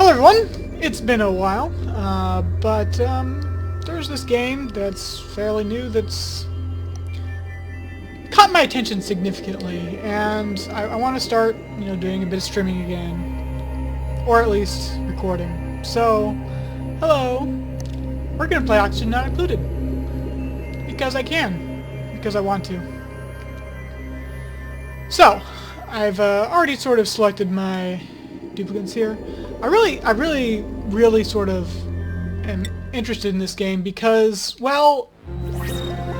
Hello everyone! It's been a while, but there's this game that's fairly new that's caught my attention significantly, and I want to start, doing a bit of streaming again, or at least recording. So, hello, we're gonna play Oxygen Not Included, because I can, because I want to. So, I've already sort of selected my duplicates here. I really sort of am interested in this game because, well,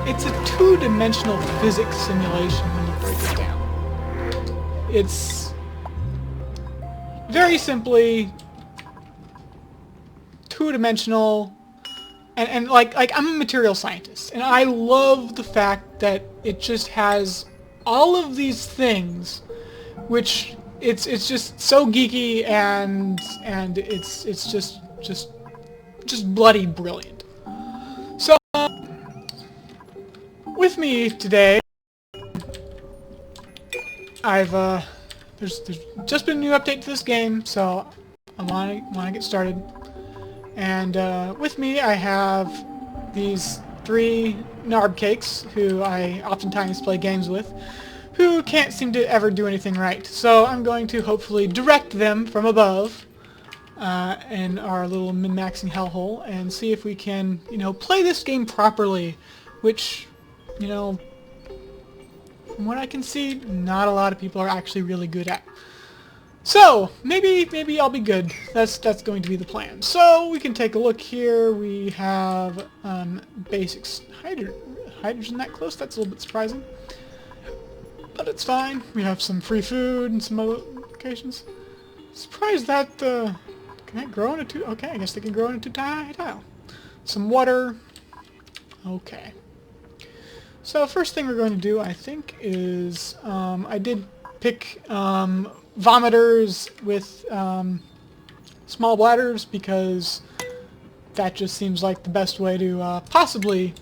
it's a two-dimensional physics simulation when you break it down. It's very simply two-dimensional, and like I'm a material scientist, and I love the fact that it just has all of these things, which it's just so geeky and it's just bloody brilliant. So with me today, I've there's just been a new update to this game, so I want to get started. And with me, I have these three narb cakes who I oftentimes play games with, who can't seem to ever do anything right. So I'm going to hopefully direct them from above in our little min-maxing hellhole and see if we can, play this game properly, which, from what I can see, not a lot of people are actually really good at. So maybe I'll be good. That's going to be the plan. So we can take a look here. We have basics. Hydrogen that close? That's a little bit surprising. But it's fine. We have some free food and some other locations. Surprised that, can that grow in a two? Okay, I guess they can grow in a two-tile. Some water. Okay. So first thing we're going to do, I think, is, I did pick, vomiters with, small bladders because that just seems like the best way to, possibly,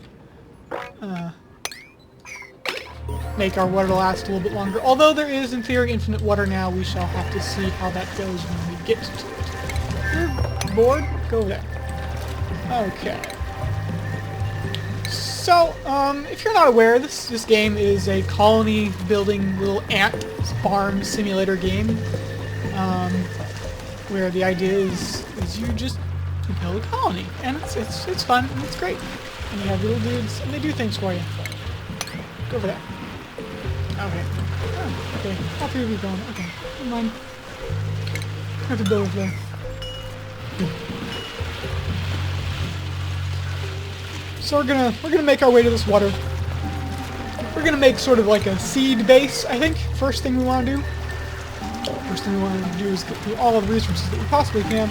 make our water last a little bit longer. Although there is, in theory, infinite water now, we shall have to see how that goes when we get to it. You're bored? Go over there. Okay. So, if you're not aware, this game is a colony building little ant farm simulator game, where the idea is you build a colony, and it's fun and it's great, and you have little dudes and they do things for you. Go over there. Okay. Oh, okay. All three of you going. Okay. Never mind. I have to build over there. Good. So we're gonna make our way to this water. We're gonna make sort of like a seed base, I think. First thing we want to do. First thing we want to do is get through all of the resources that we possibly can.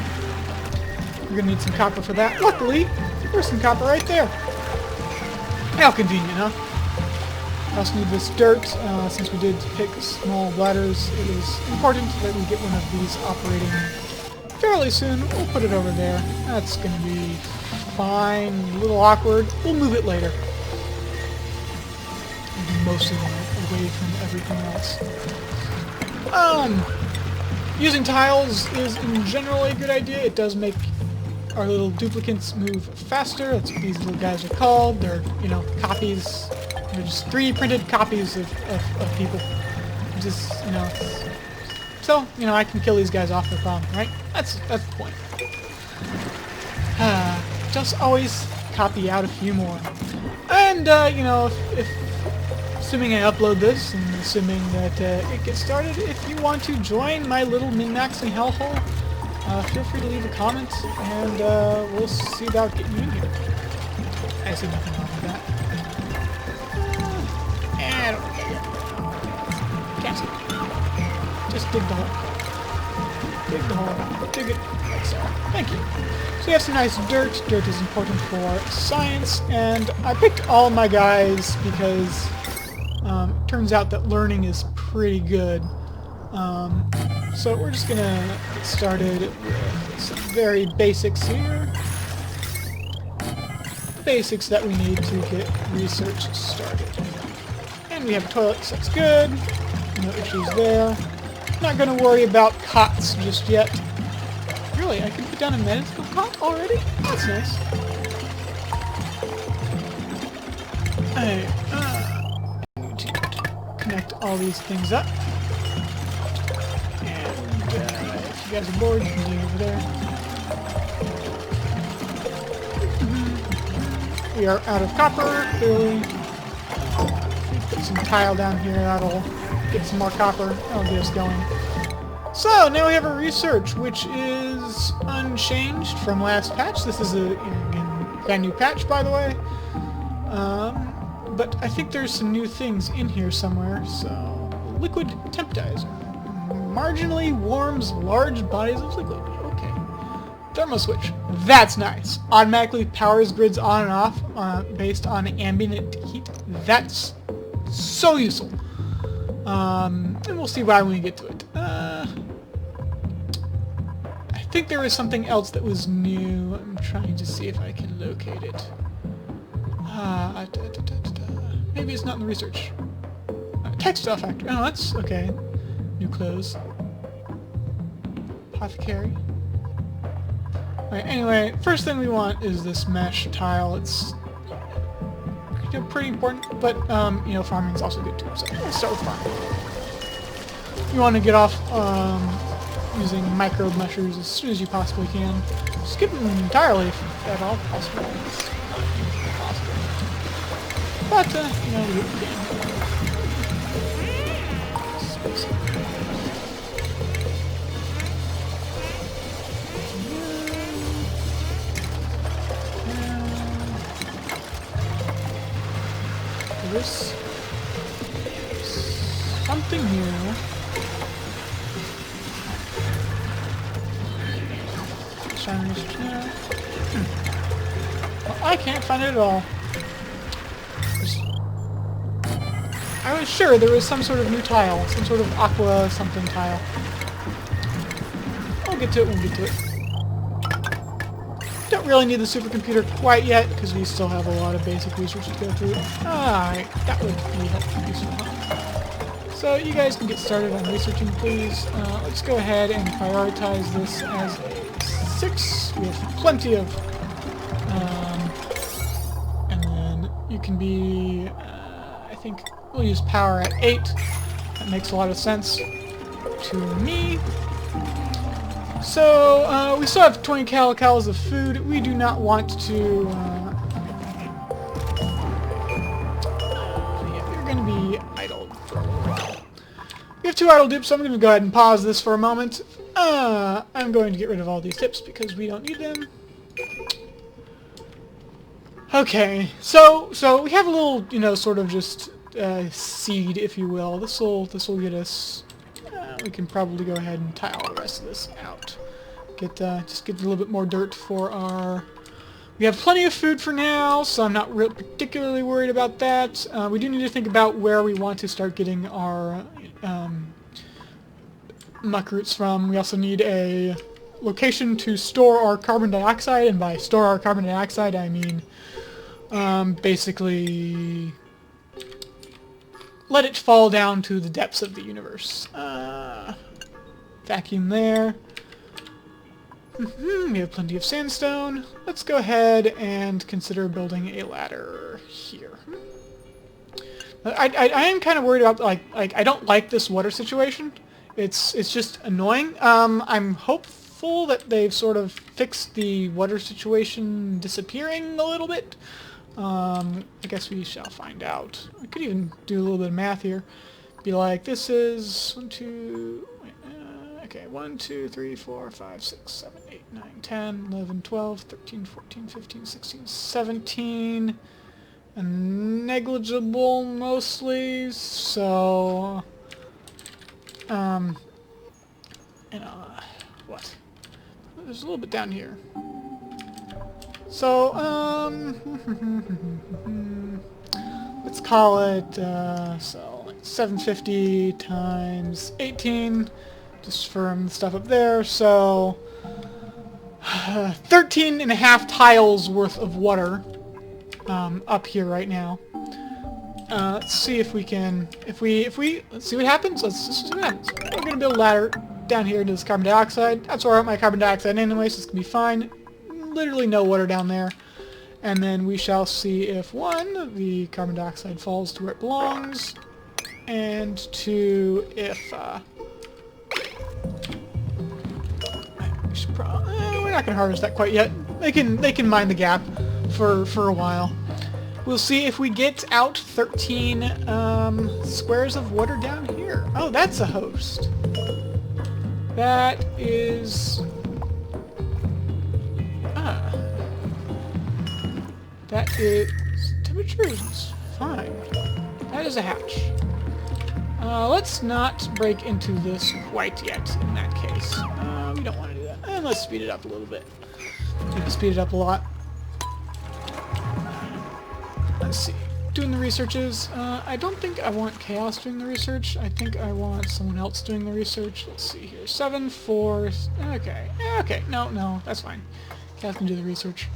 We're gonna need some copper for that. Luckily, there's some copper right there. How convenient, huh? I also need this dirt. Since we did pick small bladders, it is important that we get one of these operating fairly soon. We'll put it over there. That's going to be fine. A little awkward. We'll move it later. Mostly away from everything else. Using tiles is in general a good idea. It does make our little duplicates move faster. That's what these little guys are called. They're, copies. They're just 3D printed copies of people. Just, so, I can kill these guys off no problem, right? That's the point. Just always copy out a few more. And, if assuming I upload this, and assuming that it gets started, if you want to join my little min-maxing hellhole, feel free to leave a comment, and we'll see about getting you in here. I see nothing wrong with that. I don't care. Can't see. Just dig the hole. Dig the hole. Dig it. Like so. Thank you. So we have some nice dirt. Dirt is important for science, and I picked all my guys because it turns out that learning is pretty good. So we're just gonna get started with some very basics here. Basics that we need to get research started. And we have a toilet, so that's good. No issues there. Not gonna worry about cots just yet. really? I can put down a medical cot already? That's nice. Alright, I need to connect all these things up. And if you guys are bored, you can do over there. We are out of copper, clearly. Put some tile down here, that'll get some more copper. That'll get us going. So, now we have a research, which is unchanged from last patch. This is a brand new patch, by the way. But I think there's some new things in here somewhere. So, liquid temporizer. Marginally warms large bodies of liquid. Okay. Thermal switch. That's nice. Automatically powers grids on and off based on ambient heat. That's so useful. And we'll see why when we get to it. I think there was something else that was new. I'm trying to see if I can locate it. Maybe it's not in the research. Textile factory. Oh, that's okay. New clothes. Apothecary. Alright, anyway, first thing we want is this mesh tile. It's pretty important, but farming is also good too. So let's start with farming. You want to get off using microbe measures as soon as you possibly can. Skip them entirely if at all possible. It's not possible. But we do what we can. There's something here. Well, I can't find it at all. I was sure there was some sort of new tile, some sort of aqua something tile. I'll get to it when we get to it. Don't really need the supercomputer quite yet, because we still have a lot of basic research to go through. Alright, that would be helpful. So you guys can get started on researching, please. Let's go ahead and prioritize this as a 6. We have plenty of... and then you can be... I think we'll use power at 8. That makes a lot of sense to me. So, we still have 20 calories of food. We do not want to... yeah, we're going to be idle for a little while. We have 2 idle dupes, so I'm going to go ahead and pause this for a moment. I'm going to get rid of all these tips because we don't need them. Okay, so we have a little, sort of just seed, if you will. This will get us... we can probably go ahead and tile the rest of this out. Just get a little bit more dirt for our... We have plenty of food for now, so I'm not particularly worried about that. We do need to think about where we want to start getting our muck roots from. We also need a location to store our carbon dioxide, and by store our carbon dioxide I mean basically let it fall down to the depths of the universe. Vacuum there. We have plenty of sandstone. Let's go ahead and consider building a ladder here. I am kind of worried about, like I don't like this water situation. It's just annoying. I'm hopeful that they've sort of fixed the water situation disappearing a little bit. I guess we shall find out. I could even do a little bit of math here. Be like, this is 1, 2... Okay, 1, 2, 3, 4, 5, 6, 7, 8, 9, 10, 11, 12, 13, 14, 15, 16, 17. Negligible, mostly, so... what? There's a little bit down here. So, let's call it, so, like 750 times 18, just firm the stuff up there, so 13 and a half tiles worth of water up here right now. Let's see if we can, let's see what happens. Let's see what happens. We're gonna build a ladder. down here into this carbon dioxide. That's where I want my carbon dioxide anyway, so it's going to be fine. Literally no water down there. And then we shall see if, 1, the carbon dioxide falls to where it belongs, and 2, if, we're not going to harvest that quite yet. They can mine the gap for a while. We'll see if we get out 13 squares of water down here. Oh, that's a host. That is... That is... Temperature is fine. That is a hatch. Let's not break into this quite yet in that case. We don't want to do that. And let's speed it up a little bit. We can speed it up a lot. Let's see. Doing the researches. I don't think I want Chaos doing the research. I think I want someone else doing the research. Let's see here. 7, 4... Okay. Okay. No. That's fine. Chaos can do the research.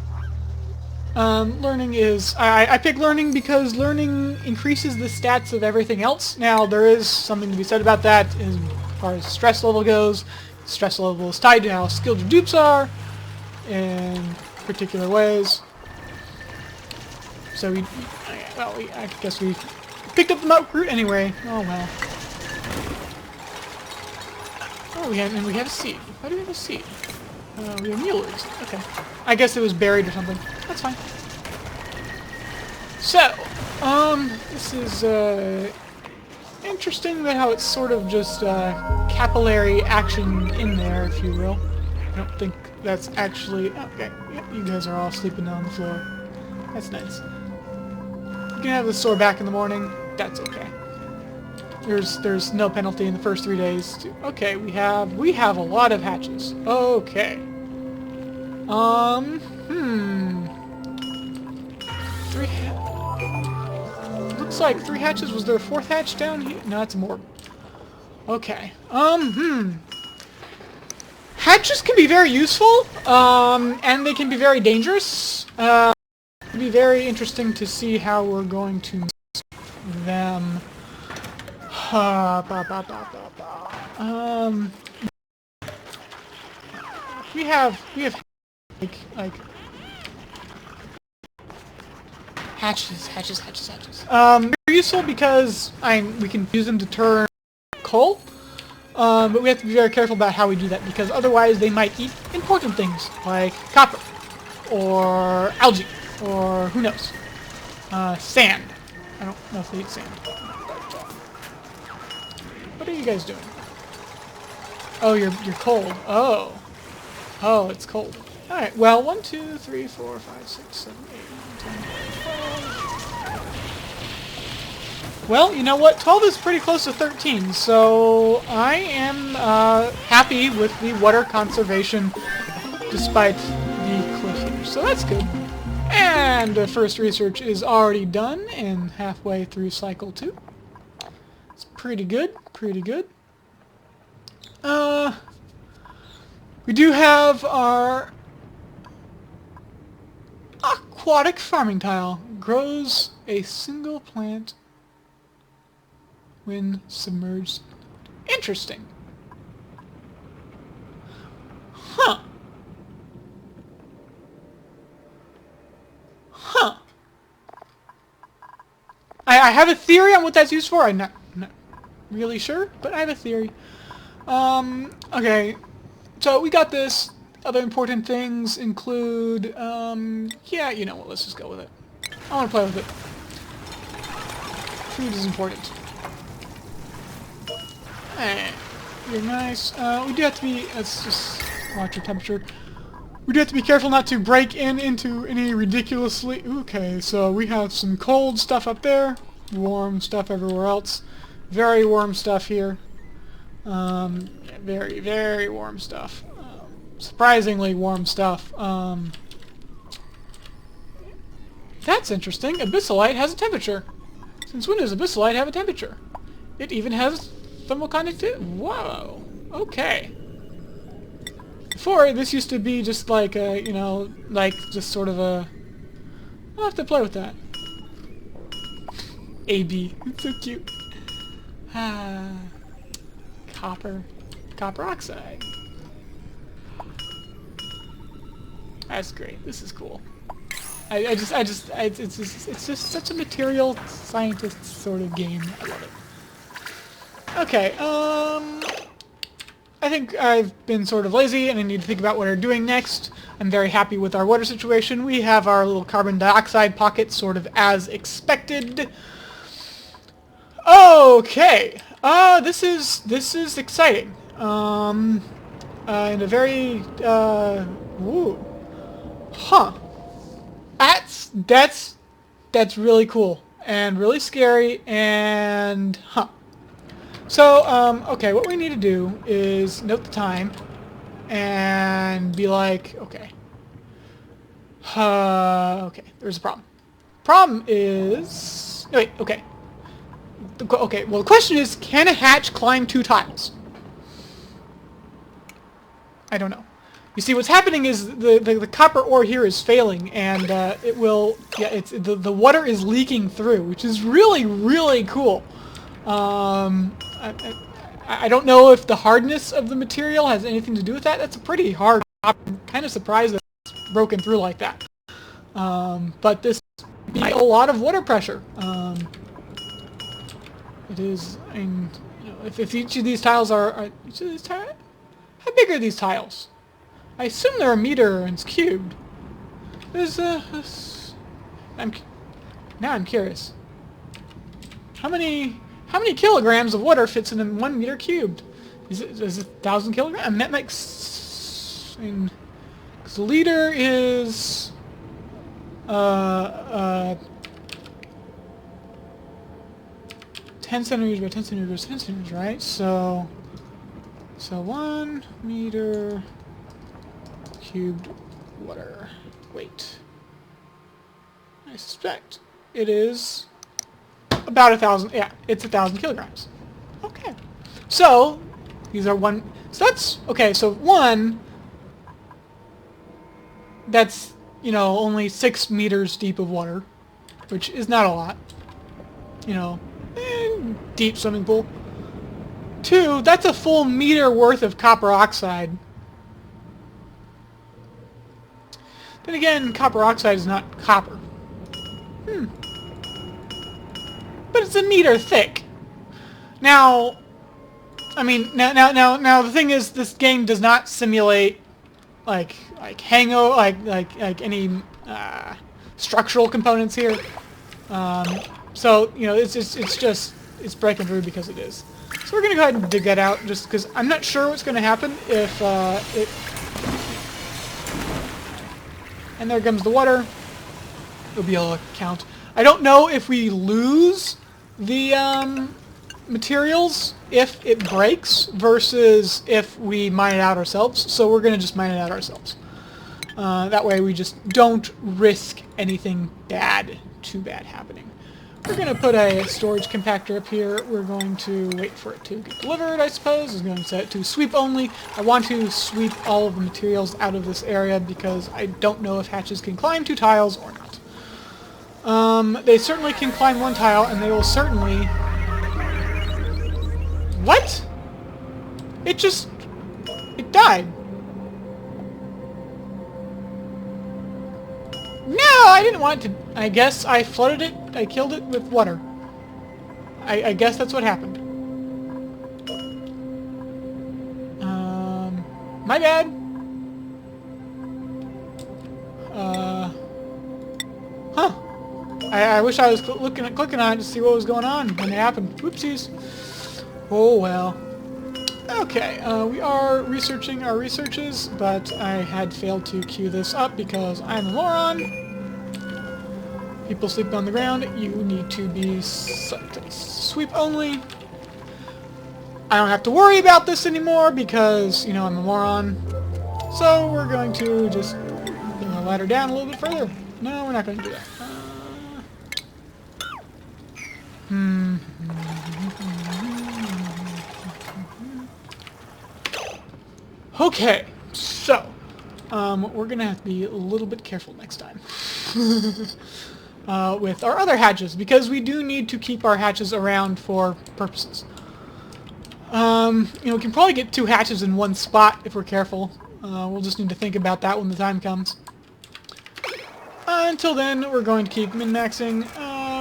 Learning is... I pick learning because learning increases the stats of everything else. Now, there is something to be said about that as far as stress level goes. Stress level is tied to how skilled your dupes are in particular ways. So I guess we picked up the moat root anyway. Oh well. Oh, we have a seed. Why do we have a seed? We have mule roots. Okay. I guess it was buried or something. That's fine. So, this is interesting that how it's sort of just capillary action in there, if you will. I don't think that's actually... Okay, yeah, you guys are all sleeping on the floor. That's nice. You can have the store back in the morning. That's okay. There's no penalty in the first 3 days. Okay, we have a lot of hatches. Okay. Looks like 3 hatches. Was there a 4th hatch down here? No, that's more. Okay. Hatches can be very useful, and they can be very dangerous. It'd be very interesting to see how we're going to use them. We have like hatches. They're useful because we can use them to turn coal. But we have to be very careful about how we do that because otherwise they might eat important things like copper or algae or who knows, sand. I don't know if they eat sand. What are you guys doing? Oh, you're cold. Oh, it's cold. All right. Well, 1, 2, 3, 4, 5, 6, 7, 8, 9, 10, 12. Well, you know what? 12 is pretty close to 13, so I am happy with the water conservation despite the cliff here. So that's good. And the first research is already done and halfway through cycle 2. It's pretty good. We do have our aquatic farming tile. Grows a single plant when submerged. Interesting. Huh. I have a theory on what that's used for. I'm not really sure, but I have a theory. Okay. So we got this. Other important things include, yeah, you know what, let's just go with it. I want to play with it. Food is important. You're nice. We do have to be, let's just watch your temperature. We do have to be careful not to break into any ridiculously... Okay, so we have some cold stuff up there, warm stuff everywhere else. Very warm stuff here. Very, very warm stuff. Surprisingly warm stuff. That's interesting. Abyssalite has a temperature. Since when does Abyssalite have a temperature? It even has thermal conductivity. Whoa. Okay. Before, this used to be just like a, you know, like just sort of a... I'll have to play with that. AB. It's so cute. Copper. copper oxide. That's great. This is cool. It's just such a material scientist sort of game. I love it. Okay, I think I've been sort of lazy and I need to think about what we're doing next. I'm very happy with our water situation. We have our little carbon dioxide pocket sort of as expected. Okay, this is exciting. In a very, woo. Huh. That's really cool and really scary and huh. So, okay, what we need to do is note the time and be like, okay. Okay, there's a problem. Problem is... No, wait, okay. Okay, well, the question is, can a hatch climb 2 tiles? I don't know. You see, what's happening is the copper ore here is failing, and it will... Yeah, it's the water is leaking through, which is really, really cool. I don't know if the hardness of the material has anything to do with that. That's a pretty hard copper. I'm kind of surprised that it's broken through like that. But this be a lot of water pressure. It is... I mean, you know, if each of these tiles are... Each of these tiles... How big are these tiles? I assume they're a meter and it's cubed. There's now I'm curious. How many kilograms of water fits in a 1 meter cubed? Is it 1,000 kilograms? And that makes... I mean, 'cause a liter is 10 centimeters by 10 centimeters by 10 centimeters, right? So 1 meter cubed water weight. I suspect it is about 1,000. Yeah, it's 1,000 kilograms. Okay. So these are one. So that's okay. So one. That's, you know, only 6 meters deep of water, which is not a lot. You know, deep swimming pool. 2. That's a full meter worth of copper oxide. Then again, copper oxide is not copper. But it's a meter thick. Now, I mean, now the thing is, this game does not simulate like any structural components here. So you know, it's breaking through because it is. So we're gonna go ahead and dig that out, just because I'm not sure what's gonna happen if it. And there comes the water. It'll be able to count. I don't know if we lose the materials if it breaks versus if we mine it out ourselves. So we're going to just mine it out ourselves. That way we just don't risk anything too bad happening. We're going to put a storage compactor up here. We're going to wait for it to get delivered, I suppose. I'm going to set it to sweep only. I want to sweep all of the materials out of this area because I don't know if hatches can climb 2 tiles or not. They certainly can climb 1 tile, and they will certainly... What? It died. No, I didn't want it to... I guess I flooded it. I killed it with water. I guess that's what happened. My bad. Huh. I wish I was clicking on it to see what was going on when it happened. Whoopsies. Oh well. Okay, we are researching our researches, but I had failed to queue this up because I'm a moron. People sleep on the ground. You need to be sweep only. I don't have to worry about this anymore because, you know, I'm a moron. So we're going to just bring the ladder down a little bit further. No, we're not going to do that. Okay, so we're gonna have to be a little bit careful next time with our other hatches because we do need to keep our hatches around for purposes. We can probably get 2 hatches in one spot if we're careful. We'll just need to think about that when the time comes. Until then, we're going to keep min-maxing.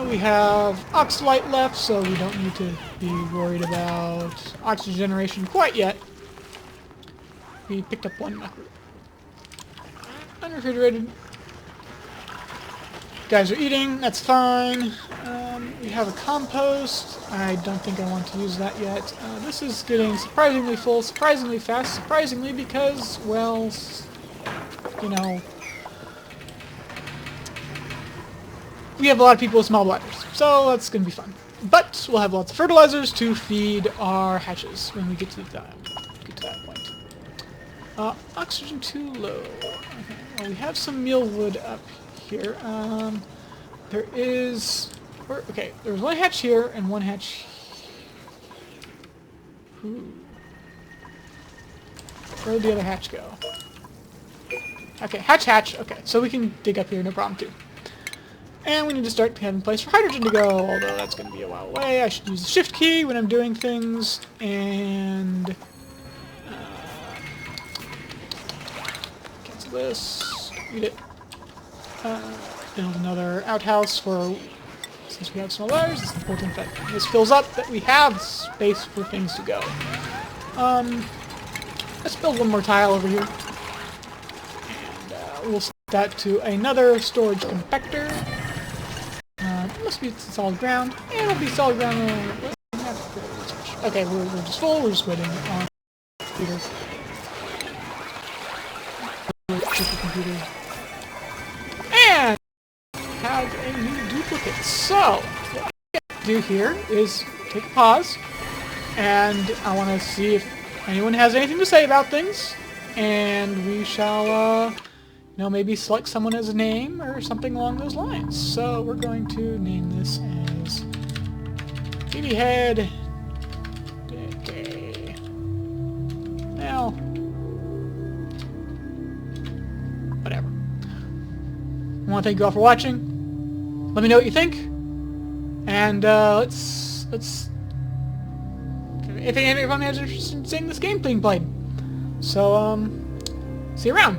We have Oxalite left, so we don't need to be worried about oxygen generation quite yet. We picked up 1 muckroot. Unrefrigerated. Guys are eating, that's fine. We have a compost. I don't think I want to use that yet. This is getting surprisingly full, surprisingly fast, surprisingly because, well, you know, we have a lot of people with small bladders, so that's going to be fun. But we'll have lots of fertilizers to feed our hatches when we get to that point. Oxygen too low. Okay. Well, we have some mealwood up here. There is... Okay, there's 1 hatch here and 1 hatch... Ooh. Where did the other hatch go? Okay, hatch. Okay, so we can dig up here, no problem too. And we need to start having a place for hydrogen to go, although that's going to be a while away. I should use the shift key when I'm doing things, and... cancel this. Eat it. Build another outhouse for... Since we have small layers, it's important that this fills up, that we have space for things to go. Let's build 1 more tile over here. And we'll set that to another storage compactor. It must be solid ground. And it'll be solid ground. Okay, we're just full. We're just waiting on the computer. Computer. And have a new duplicate. So, what I have to do here is take a pause, and I want to see if anyone has anything to say about things, and we shall, maybe select someone as a name or something along those lines. So we're going to name this as TV Head. Okay. Now, whatever. I want to thank you all for watching. Let me know what you think, and let's if anyone has interest in seeing this game being played. So see you around.